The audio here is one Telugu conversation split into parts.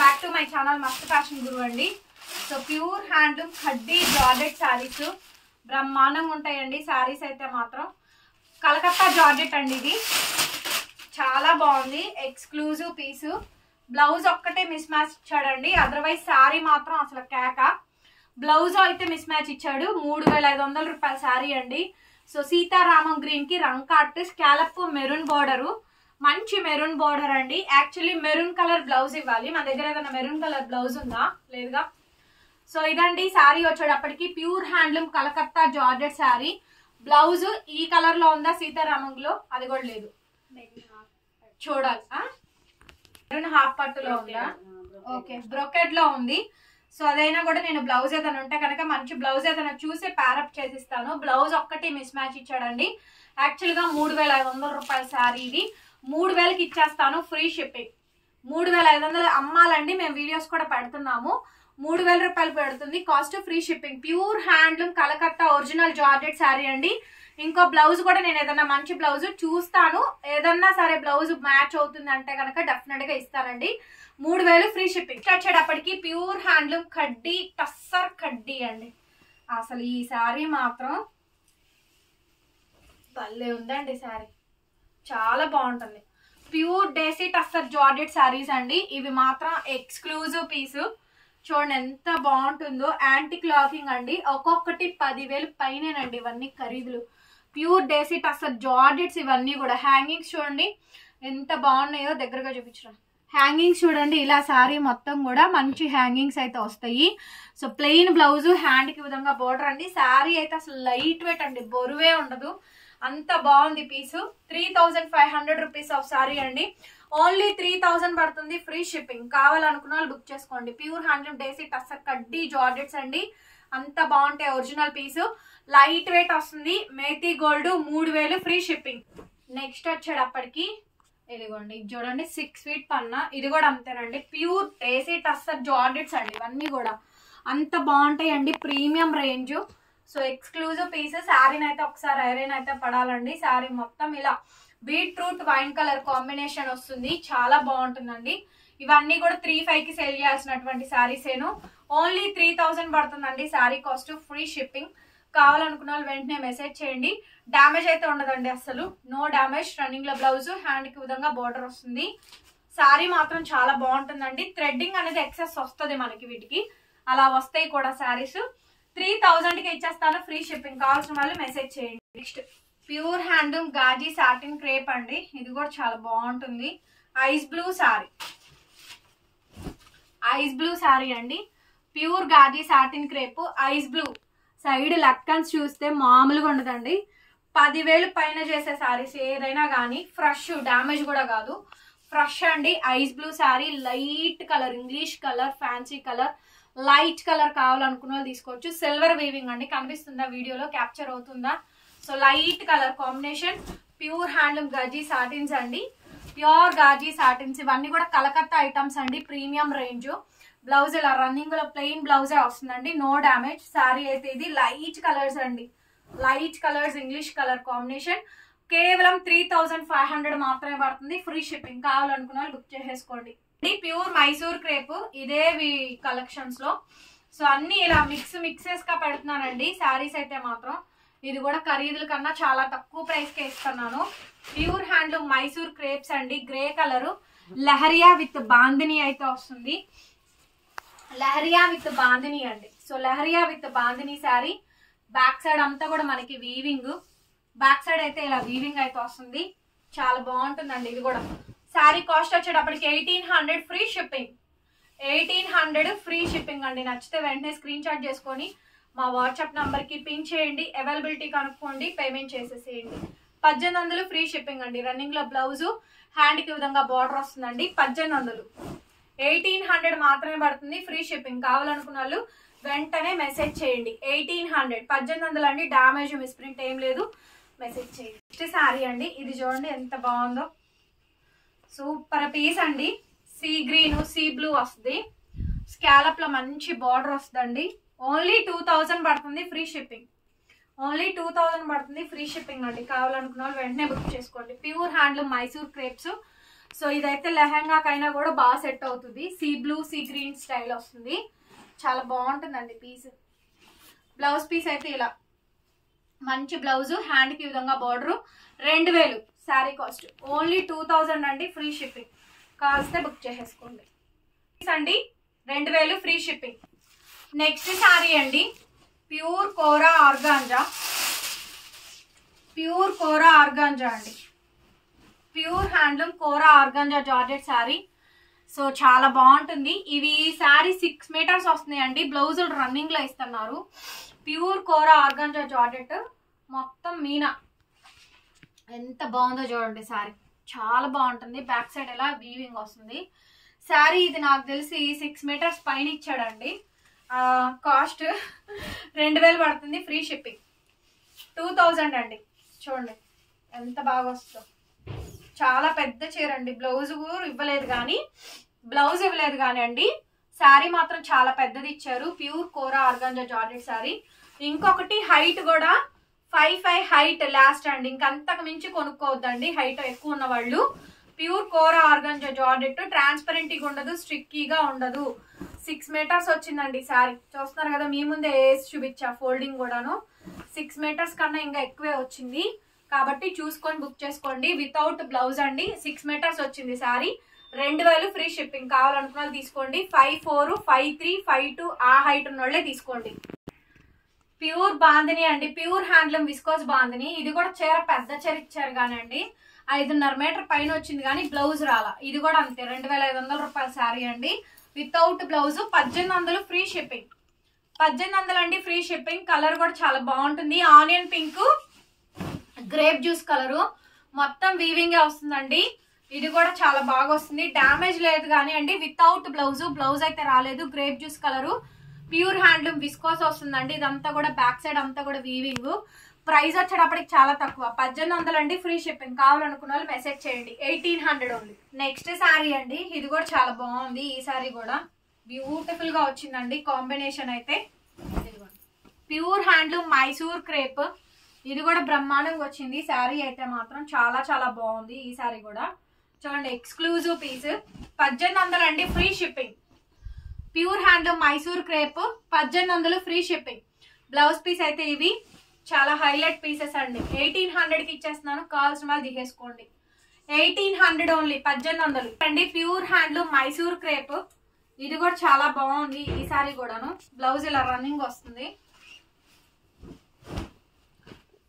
బ్యాక్ టు మై ఛానల్ మస్త్ ఫ్యాషన్ గురు అండి. So pure handloom khaddi georgette saris బ్రహ్మాండంగా ఉంటాయండి. శారీస్ అయితే మాత్రం కలకత్తా జార్జెట్ అండి. ఇది చాలా బాగుంది, ఎక్స్క్లూజివ్ పీసు. బ్లౌజ్ ఒక్కటే మిస్ మ్యాచ్ ఇచ్చాడండి, అదర్వైజ్ శారీ మాత్రం అసలు కేక. బ్లౌజ్ అయితే మిస్ మ్యాచ్ ఇచ్చాడు. 3500 రూపాయల శారీ అండి. సో సీతారామం గ్రీన్ కి రంకాట్ స్కాలప్ మెరూన్ బార్డరు, మంచి మెరూన్ బార్డర్ అండి. యాక్చువల్లీ మెరూన్ కలర్ బ్లౌజ్ ఇవ్వాలి, మన దగ్గర ఏదైనా మెరూన్ కలర్ బ్లౌజ్ ఉందా? లేదుగా. సో ఇదండి శారీ వచ్చేటప్పటికి pure handloom Calcutta georgette sari. Blouse ఈ కలర్ లో ఉందా సీతారామంలో? అది కూడా లేదు, చూడాలి. మెరూన్ హాఫ్ పట్టులో ఉందా? ఓకే, బ్రొకెడ్ లో ఉంది. సో అదైనా కూడా నేను బ్లౌజ్ ఏదైనా ఉంటే కనుక మంచి బ్లౌజ్ ఏదైనా చూసి ప్యారప్ చేసిస్తాను. బ్లౌజ్ ఒక్కటి మిస్ మ్యాచ్ ఇచ్చాడండి. యాక్చువల్ గా 3500 రూపాయల శారీ ఇది 3000కి ఇచ్చేస్తాను, ఫ్రీ షిప్పింగ్. 3500 అమ్మాలండి, మేము వీడియోస్ కూడా పెడుతున్నాము. 3000 రూపాయలు పెడుతుంది cost, free shipping. Pure handloom Calcutta original georgette sari అండి. ఇంకో బ్లౌజ్ కూడా నేను ఏదైనా మంచి బ్లౌజ్ చూస్తాను, ఏదన్నా సరే బ్లౌజ్ మ్యాచ్ అవుతుంది అంటే కనుక డెఫినెట్ గా ఇస్తానండి. 3000 ఫ్రీ షిప్పింగ్. వచ్చేటప్పటికి ప్యూర్ హ్యాండ్లూమ్ ఖడ్డీ టస్సర్ ఖడ్డీ అండి. అసలు ఈ శారీ మాత్రం భలే ఉందండి. శారీ చాలా బాగుంటుంది. ప్యూర్ డేసీ టస్సర్ జార్జెట్ శారీస్ అండి. ఇవి మాత్రం ఎక్స్క్లూజివ్ పీసు. చూడండి ఎంత బాగుంటుందో. యాంటీ క్లాకింగ్ అండి, ఒక్కొక్కటి 10,000 పైనేనండి. ఇవన్నీ ఖరీదులు. ప్యూర్ డేసీ టస్సర్ జార్జెట్స్ ఇవన్నీ కూడా. హ్యాంగింగ్స్ చూడండి ఎంత బాగున్నాయో, దగ్గరగా చూపించడం. హ్యాంగింగ్స్ చూడండి, ఇలా శారీ మొత్తం కూడా మంచి హ్యాంగింగ్స్ అయితే వస్తాయి. సో ప్లెయిన్ బ్లౌజ్, హ్యాండ్ కి విధంగా బోర్డర్ అండి. శారీ అయితే అసలు లైట్ వెయిట్ అండి, బరువే ఉండదు, అంత బాగుంది పీసు. 3500 రూపీస్ ఆఫ్ శారీ అండి. ఓన్లీ 3000 పడుతుంది, ఫ్రీ షిప్పింగ్. కావాలనుకున్న వాళ్ళు బుక్ చేసుకోండి. ప్యూర్ హ్యాండ్లూమ్ డేసీ టస్సర్ కడ్డీ జార్జెట్స్ అండి. అంత బాగుంటాయి, ఒరిజినల్ పీసు, లైట్ వెయిట్ వస్తుంది. Methi gold 3000 free shipping. Next వచ్చేటప్పటికి ఇదిగోండి, ఇది చూడండి 6 ఫీట్ పన్నా. ఇది కూడా అంతేనండి, ప్యూర్ డేసీ టస్సర్ జార్జెట్స్ అండి. ఇవన్నీ కూడా అంత బాగుంటాయి అండి, premium range. So exclusive pieces. శారీని అయితే ఒకసారి ఐరన్ అయితే పడాలండి. శారీ మొత్తం ఇలా బీట్రూట్ వైన్ కలర్ కాంబినేషన్ వస్తుంది, చాలా బాగుంటుందండి. ఇవన్నీ కూడా 3,500కి సేల్ చేయాల్సినటువంటి శారీసేను. ఓన్లీ 3000 పడుతుందండి శారీ కాస్ట్, ఫ్రీ షిప్పింగ్. కావాలనుకున్న వాళ్ళు వెంటనే మెసేజ్ చేయండి. డ్యామేజ్ అయితే ఉండదండి అసలు, నో డ్యామేజ్. రన్నింగ్ లో బ్లౌజ్, హ్యాండ్ కి విధంగా బోర్డర్ వస్తుంది. శారీ మాత్రం చాలా బాగుంటుందండి. థ్రెడ్డింగ్ అనేది ఎక్సెస్ వస్తుంది మనకి, వీటికి అలా వస్తాయి కూడా శారీస్. 3000కి ఇచ్చేస్తాను, ఫ్రీ షిప్పింగ్. కావాల్సిన వాళ్ళు మెసేజ్ చేయండి. Next pure handloom gaji satin crepe అండి. ఇది కూడా చాలా బాగుంటుంది. Ice blue sari, ice blue sari అండి. Pure gaji satin crepe, ice blue. Side లక్కన్స్ చూస్తే మామూలుగా ఉండదండి. 10,000 పైన చేసే శారీస్ ఏదైనా కానీ ఫ్రెష్, డ్యామేజ్ కూడా కాదు, ఫ్రెష్ అండి. Ice blue sari, light colour, English colour, fancy colour, light colour కావాలనుకున్న వాళ్ళు తీసుకోవచ్చు. సిల్వర్ వీవింగ్ అండి, కనిపిస్తుందా వీడియోలో, క్యాప్చర్ అవుతుందా? So light colour combination. Pure handloom గాజీ సాటిన్స్ అండి, ప్యూర్ గాజీ సాటిన్స్. ఇవన్నీ కూడా కలకత్తా ఐటమ్స్ అండి, ప్రీమియం రేంజ్. బ్లౌజ్ ఇలా రన్నింగ్ లో ప్లెయిన్ బ్లౌజే వస్తుందండి, నో డ్యామేజ్. శారీ అయితే ఇది లైట్ కలర్స్ అండి, light colours, English colour combination. కేవలం 3500 మాత్రమే పడుతుంది, ఫ్రీ షిప్పింగ్. కావాలనుకున్న వాళ్ళు బుక్ చేసేసుకోండి. ప్యూర్ మైసూర్ క్రేప్, ఇదే కలెక్షన్స్ లో. సో అన్ని ఇలా మిక్సెస్ గా పెడుతున్నానండి శారీస్ అయితే మాత్రం. ఇది కూడా ఖరీదుల కన్నా చాలా తక్కువ ప్రైస్ కే ఇస్తున్నాను. ప్యూర్ హ్యాండ్లూమ్ మైసూర్ క్రేప్స్ అండి, grey colour. Leheriya with bandhani అయితే వస్తుంది, లహరియా విత్ బాందిని అండి. So leheriya with bandhani sari. Back side అంతా కూడా మనకి వీవింగ్, బ్యాక్ సైడ్ అయితే ఇలా వీవింగ్ అయితే వస్తుంది, చాలా బాగుంటుందండి. ఇది కూడా శారీ కాస్ట్ వచ్చేటప్పటికి 1800 ఫ్రీ షిప్పింగ్. 1800 ఫ్రీ షిప్పింగ్ అండి. నచ్చితే వెంటనే స్క్రీన్ షాట్ చేసుకొని మా వాట్సాప్ నంబర్ కి పింక్ చేయండి, అవైలబిలిటీ కనుక్కోండి, పేమెంట్ చేసేసేయండి. 1800 ఫ్రీ షిప్పింగ్ అండి. రన్నింగ్ లో బ్లౌజ్, హ్యాండ్ కి విధంగా బార్డర్ వస్తుందండి. 1800, 1800 మాత్రమే పడుతుంది, ఫ్రీ షిప్పింగ్. కావాలనుకున్న వాళ్ళు వెంటనే మెసేజ్ చేయండి. 1800, 1800 అండి. డామేజ్, మిస్ప్రింట్ ఏం లేదు, మెసేజ్ చేయండి. నెక్స్ట్ శారీ అండి, ఇది చూడండి ఎంత బాగుందో, సూపర్ పీస్ అండి. సీ గ్రీన్, సీ బ్లూ వస్తుంది, స్కాలప్ లో మంచి బార్డర్ వస్తుందండి. ఓన్లీ 2000 పడుతుంది, ఫ్రీ షిప్పింగ్. ఓన్లీ 2000 పడుతుంది, ఫ్రీ షిప్పింగ్ అండి. కావాలనుకున్న వాళ్ళు వెంటనే బుక్ చేసుకోండి. Pure handloom Mysore crepes. So ఇదైతే లెహంగాకైనా కూడా బాగా సెట్ అవుతుంది. Sea blue sea green style వస్తుంది, చాలా బాగుంటుందండి పీస్. బ్లౌజ్ పీస్ అయితే ఇలా మంచి బ్లౌజ్, హ్యాండ్కి ఈ విధంగా బార్డరు. 2000 శారీ కాస్ట్, ఓన్లీ 2000 అండి, ఫ్రీ షిప్పింగ్. కావాల్స్తే బుక్ చేసేసుకోండి అండి, 2000 ఫ్రీ షిప్పింగ్. నెక్స్ట్ శారీ అండి, ప్యూర్ కోరా ఆర్గాంజా. ప్యూర్ కోరా ఆర్గాంజా అండి, ప్యూర్ హ్యాండ్లూమ్ కోరా ఆర్గాంజా జార్జెట్ శారీ. సో చాలా బాగుంటుంది. ఇవి శారీ 6 మీటర్స్ వస్తున్నాయండి, బ్లౌజులు రన్నింగ్ లో ఇస్తున్నారు. ప్యూర్ కోరా ఆర్గాంజా జార్జెట్ మొత్తం మీనా, ఎంత బాగుందో చూడండి శారీ, చాలా బాగుంటుంది. బ్యాక్ సైడ్ ఎలా వీవింగ్ వస్తుంది శారీ. ఇది నాకు తెలిసి 6 మీటర్స్ పైన ఇచ్చాడండి. కాస్ట్ 2000 పడుతుంది, ఫ్రీ షిప్పింగ్. 2000 అండి, చూడండి ఎంత బాగా వస్తుందో. చాలా పెద్ద చీర అండి, బ్లౌజ్ ఇవ్వలేదు కానీ అండి, శారీ మాత్రం చాలా పెద్దది ఇచ్చారు. ప్యూర్ కోరా ఆర్గాంజా జార్జెట్ శారీ. ఇంకొకటి హైట్ కూడా 5'5" హైట్ లాస్ట్ అండి, ఇంకంతకు మించి కొనుక్కోవద్దండి హైట్ ఎక్కువ ఉన్న వాళ్ళు. ప్యూర్ కోరా ఆర్గాంజా జార్జెట్, ట్రాన్స్పరెంట్గా ఉండదు, స్ట్రిక్కీగా ఉండదు. 6 మీటర్స్ వచ్చిందండి శారీ, చూస్తున్నారు కదా మీ ముందే వేసి చూపించా ఫోల్డింగ్ కూడాను. 6 మీటర్స్ కన్నా ఇంకా ఎక్కువే వచ్చింది, కాబట్టి చూసుకొని బుక్ చేసుకోండి. వితౌట్ బ్లౌజ్ అండి, 6 మీటర్స్ వచ్చింది శారీ, 2000 ఫ్రీ షిప్పింగ్. కావాలనుకున్న వాళ్ళు తీసుకోండి. 5'4", 5'3", 5'2" ఆ హైట్ ఉన్న వాళ్ళే తీసుకోండి. ప్యూర్ బాందిని అండి, ప్యూర్ హ్యాండ్లూమ్ విస్కోస్ బాందిని. ఇది కూడా చీర పెద్ద చీర ఇచ్చారు కానండి, 5.5 మీటర్ పైన వచ్చింది కానీ బ్లౌజ్ రాలా. ఇది కూడా అంతే, 2500 రూపాయల శారీ అండి, వితౌట్ బ్లౌజ్. 1800 free shipping. 1800 అండి, ఫ్రీ షిప్పింగ్. కలర్ కూడా చాలా బాగుంటుంది, onion pink grape juice colour, మొత్తం వీవింగ్ వస్తుందండి. ఇది కూడా చాలా బాగా వస్తుంది, డ్యామేజ్ లేదు కానీ అండి, వితౌట్ బ్లౌజ్. బ్లౌజ్ అయితే రాలేదు. Grape juice colour, pure handloom viscose వస్తుందండి. ఇదంతా కూడా బ్యాక్ సైడ్ అంతా కూడా వీవింగ్. ప్రైస్ వచ్చేటప్పటికి చాలా తక్కువ, 1800 అండి, ఫ్రీ షిప్పింగ్. కావాలనుకున్న వాళ్ళు మెసేజ్ చేయండి. 1800 ఉంది. నెక్స్ట్ శారీ అండి, ఇది కూడా చాలా బాగుంది. ఈ శారీ కూడా బ్యూటిఫుల్ గా వచ్చిందండి, కాంబినేషన్ అయితే. ప్యూర్ హ్యాండ్లూమ్ మైసూర్ క్రేప్, ఇది కూడా బ్రహ్మాండంగా వచ్చింది. శారీ అయితే మాత్రం చాలా చాలా బాగుంది. ఈ శారీ కూడా చూడండి, ఎక్స్క్లూజివ్ పీస్. 1800 అండి, free shipping. Pure handloom Mysore crepe, 1800 free shipping. Blouse piece అయితే ఇవి చాలా హైలైట్ పీసెస్ అండి, 1800కి ఇచ్చేస్తున్నాను. కావాల్సిన వాళ్ళు దిగేసుకోండి. 1800 ఓన్లీ, 1800 అండి. ప్యూర్ హ్యాండ్లూమ్ మైసూర్ క్రేప్, ఇది కూడా చాలా బాగుంది. ఈ సారీ కూడాను బ్లౌజ్ ఇలా రన్నింగ్ వస్తుంది.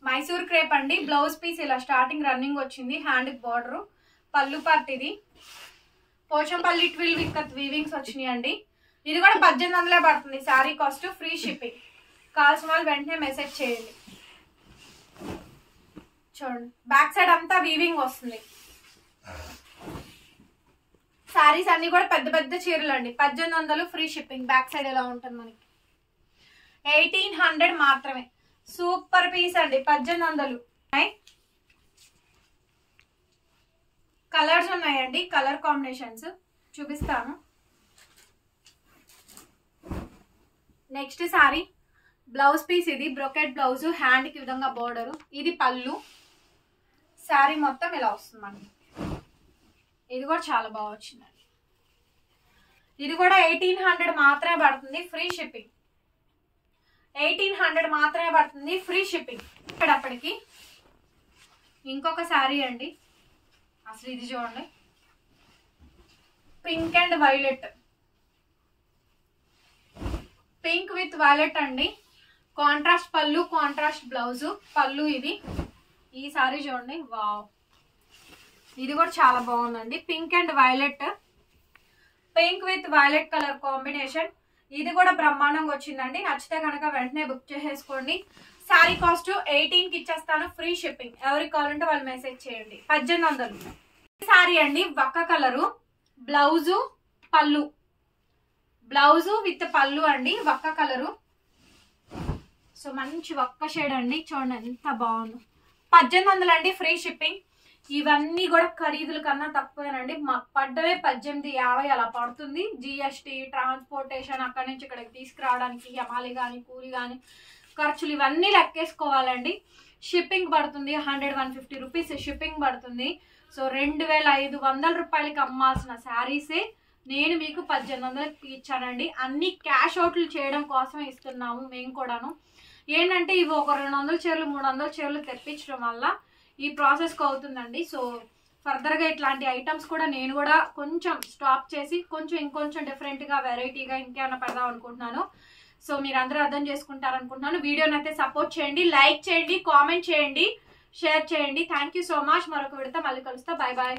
మైసూర్ క్రేప్ అండి, బ్లౌజ్ పీస్ ఇలా స్టార్టింగ్ రన్నింగ్ వచ్చింది. హ్యాండ్ బార్డర్, పళ్ళు పార్ట్. ఇది పోచంపల్లి ట్విల్ విత్ వీవింగ్స్ వచ్చినాయి అండి. ఇది కూడా 1800 పడుతుంది శారీ కాస్ట్, ఫ్రీ షిప్పింగ్. కావాల్సిన వాళ్ళు వెంటనే మెసేజ్ చేయండి. చూడండి బ్యాక్ సైడ్ అంతా వీవింగ్ వస్తుంది. శారీస్ అన్ని కూడా పెద్ద పెద్ద చీరలు అండి, 1800 ఫ్రీ షిప్పింగ్. బ్యాక్ సైడ్ ఎలా ఉంటుంది మనకి, 1800 మాత్రమే. సూపర్ పీస్ అండి, 1800. కలర్స్ ఉన్నాయండి, కలర్ కాంబినేషన్స్ చూపిస్తాను. నెక్స్ట్ సారీ బ్లౌజ్ పీస్, ఇది బ్రొకెట్ బ్లౌజ్, హ్యాండ్ కి విధంగా బోర్డర్. ఇది పళ్ళు. శారీ మొత్తం ఇలా వస్తుంది మనకి. ఇది కూడా చాలా బాగా వచ్చిందండి. ఇది కూడా 1800 మాత్రమే పడుతుంది, ఫ్రీ షిప్పింగ్. 1800 మాత్రమే పడుతుంది, ఫ్రీ షిప్పింగ్. ఇక్కడప్పటికి ఇంకొక శారీ అండి, అసలు ఇది చూడండి, pink and violet. Pink with violet అండి, కాంట్రాస్ట్ పళ్ళు, కాంట్రాస్ట్ బ్లౌజ్. పళ్ళు ఇది. ఈ సారీ చూడండి, వావ్, ఇది కూడా చాలా బాగుందండి. Pink and violet, pink with violet colour combination. ఇది కూడా బ్రహ్మాండంగా వచ్చిందండి. నచ్చితే కనుక వెంటనే బుక్ చేసేసుకోండి. శారీ కాస్ట్ 18కి ఇచ్చేస్తాను, ఫ్రీ షిప్పింగ్. ఎవరికి కావాలంటే వాళ్ళు మెసేజ్ చేయండి. 1800 శారీ అండి, వక్క కలరు, బ్లౌజు పళ్ళు, బ్లౌజు విత్ పళ్ళు అండి, వక్క కలరు. సో మంచి వక్క షేడ్ అండి, చూడండి ఎంత బాగుంది. 1800 అండి, ఫ్రీ షిప్పింగ్. ఇవన్నీ కూడా ఖరీదుల కన్నా తక్కువేనండి. మాకు పడ్డవే 1850 అలా పడుతుంది. జిఎస్టీ, ట్రాన్స్పోర్టేషన్, అక్కడి నుంచి ఇక్కడికి తీసుకురావడానికి హమాలి కానీ కూలి కానీ ఖర్చులు ఇవన్నీ లెక్కేసుకోవాలండి. షిప్పింగ్ పడుతుంది 100-150 రూపీస్ షిప్పింగ్ పడుతుంది. సో 2500 రూపాయలకి అమ్మాల్సిన శారీసే నేను మీకు 1800కి ఇచ్చానండి. అన్ని క్యాష్ అవుట్లు చేయడం కోసమే ఇస్తున్నాము మేము కూడాను. ఏంటంటే ఇవి ఒక 200 చీరలు 300 చీరలు తెప్పించడం వల్ల ఈ ప్రాసెస్కి అవుతుందండి. సో ఫర్దర్గా ఇట్లాంటి ఐటమ్స్ కూడా నేను కూడా కొంచెం స్టాప్ చేసి ఇంకొంచెం డిఫరెంట్గా వెరైటీగా ఇంకేమైనా పెడదాం అనుకుంటున్నాను. సో మీరు అందరూ అర్థం చేసుకుంటారనుకుంటున్నాను. వీడియోని అయితే సపోర్ట్ చేయండి, లైక్ చేయండి, కామెంట్ చేయండి, షేర్ చేయండి. Thank you so much. మరొక విడత మళ్ళీ కలుస్తా. Bye bye.